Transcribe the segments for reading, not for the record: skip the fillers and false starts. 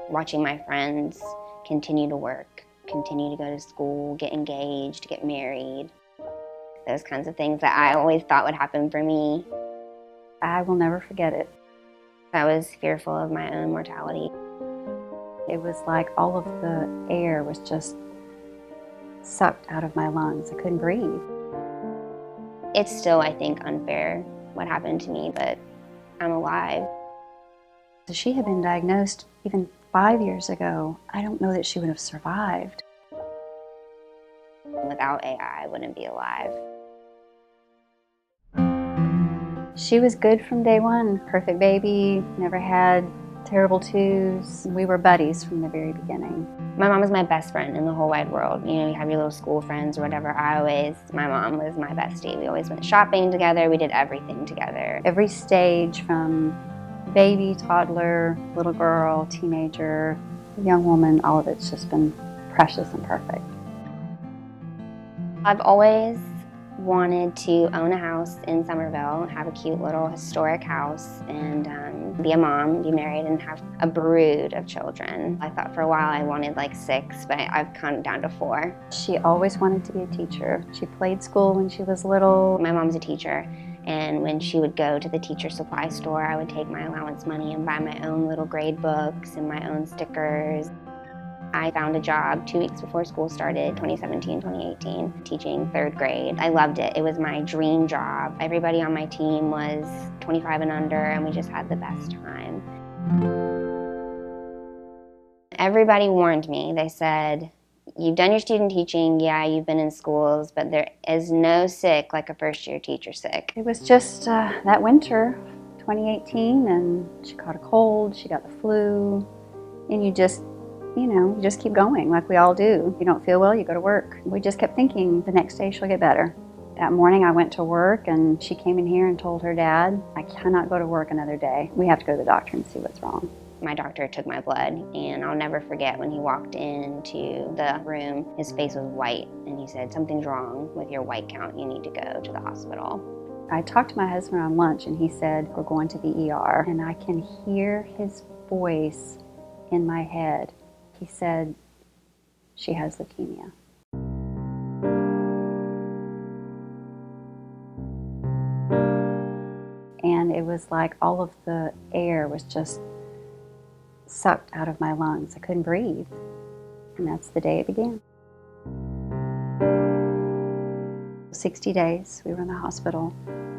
Watching my friends continue to work, continue to go to school, get engaged, get married, those kinds of things that I always thought would happen for me. I will never forget it. I was fearful of my own mortality. It was like all of the air was just sucked out of my lungs. I couldn't breathe. It's still, I think, unfair what happened to me, but I'm alive. She had been diagnosed even 5 years ago. I don't know that she would have survived. Without AI, I wouldn't be alive. She was good from day one. Perfect baby, never had terrible twos. We were buddies from the very beginning. My mom is my best friend in the whole wide world. You know, you have your little school friends or whatever. My mom was my bestie. We always went shopping together. We did everything together. Every stage from baby, toddler, little girl, teenager, young woman, all of it's just been precious and perfect. I've always wanted to own a house in Somerville, have a cute little historic house, and be a mom, be married, and have a brood of children. I thought for a while I wanted like 6, but I've come down to 4. She always wanted to be a teacher. She played school when she was little. My mom's a teacher, and when she would go to the teacher supply store, I would take my allowance money and buy my own little grade books and my own stickers. I found a job 2 weeks before school started, 2017, 2018, teaching 3rd grade. I loved it. It was my dream job. Everybody on my team was 25 and under, and we just had the best time. Everybody warned me. They said, you've done your student teaching, yeah, you've been in schools, but there is no sick like a first-year teacher sick. It was just that winter, 2018, and she caught a cold, she got the flu, and you just keep going like we all do. If you don't feel well, you go to work. We just kept thinking the next day she'll get better. That morning I went to work and she came in here and told her dad, I cannot go to work another day. We have to go to the doctor and see what's wrong. My doctor took my blood, and I'll never forget when he walked into the room, his face was white, and he said, something's wrong with your white count, you need to go to the hospital. I talked to my husband on lunch and he said, we're going to the ER, and I can hear his voice in my head. He said, she has leukemia. And it was like all of the air was just sucked out of my lungs. I couldn't breathe. And that's the day it began. 60 days, we were in the hospital,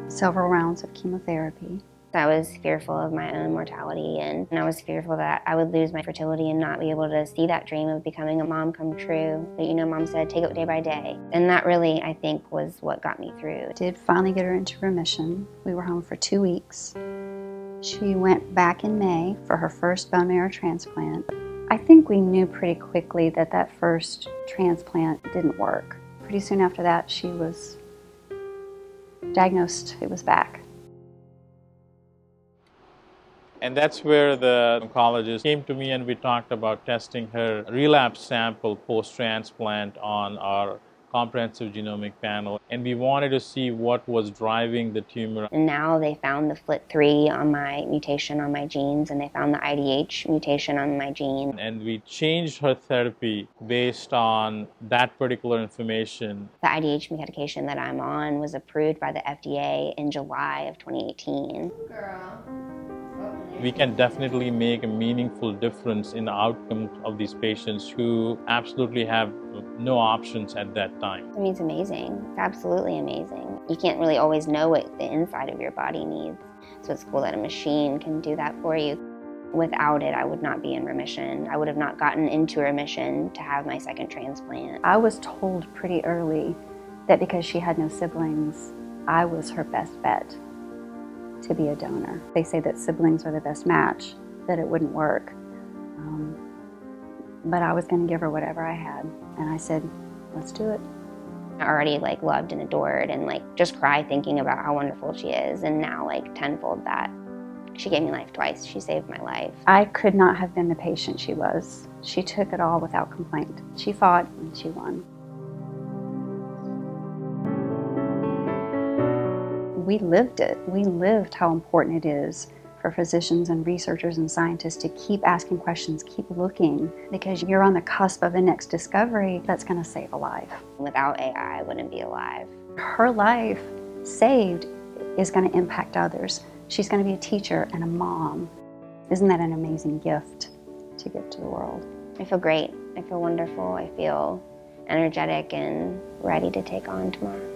several rounds of chemotherapy. I was fearful of my own mortality, and I was fearful that I would lose my fertility and not be able to see that dream of becoming a mom come true. But, Mom said, take it day by day. And that really, I think, was what got me through. Did finally get her into remission. We were home for 2 weeks. She went back in May for her first bone marrow transplant. I think we knew pretty quickly that that first transplant didn't work. Pretty soon after that, she was diagnosed. It was back. And that's where the oncologist came to me and we talked about testing her relapse sample post-transplant on our comprehensive genomic panel. And we wanted to see what was driving the tumor. And now they found the FLT3 on my mutation on my genes, and they found the IDH mutation on my gene. And we changed her therapy based on that particular information. The IDH medication that I'm on was approved by the FDA in July of 2018. We can definitely make a meaningful difference in the outcomes of these patients who absolutely have no options at that time. I mean, it's amazing. It's absolutely amazing. You can't really always know what the inside of your body needs. So it's cool that a machine can do that for you. Without it, I would not be in remission. I would have not gotten into remission to have my second transplant. I was told pretty early that because she had no siblings, I was her best bet to be a donor. They say that siblings are the best match, that it wouldn't work. But I was going to give her whatever I had. And I said, let's do it. I already loved and adored and just cry thinking about how wonderful she is. And now tenfold that. She gave me life twice. She saved my life. I could not have been the patient she was. She took it all without complaint. She fought and she won. We lived it. We lived how important it is for for physicians and researchers and scientists to keep asking questions, keep looking, because you're on the cusp of the next discovery that's going to save a life. Without AI, I wouldn't be alive. Her life saved is going to impact others. She's going to be a teacher and a mom. Isn't that an amazing gift to give to the world? I feel great. I feel wonderful. I feel energetic and ready to take on tomorrow.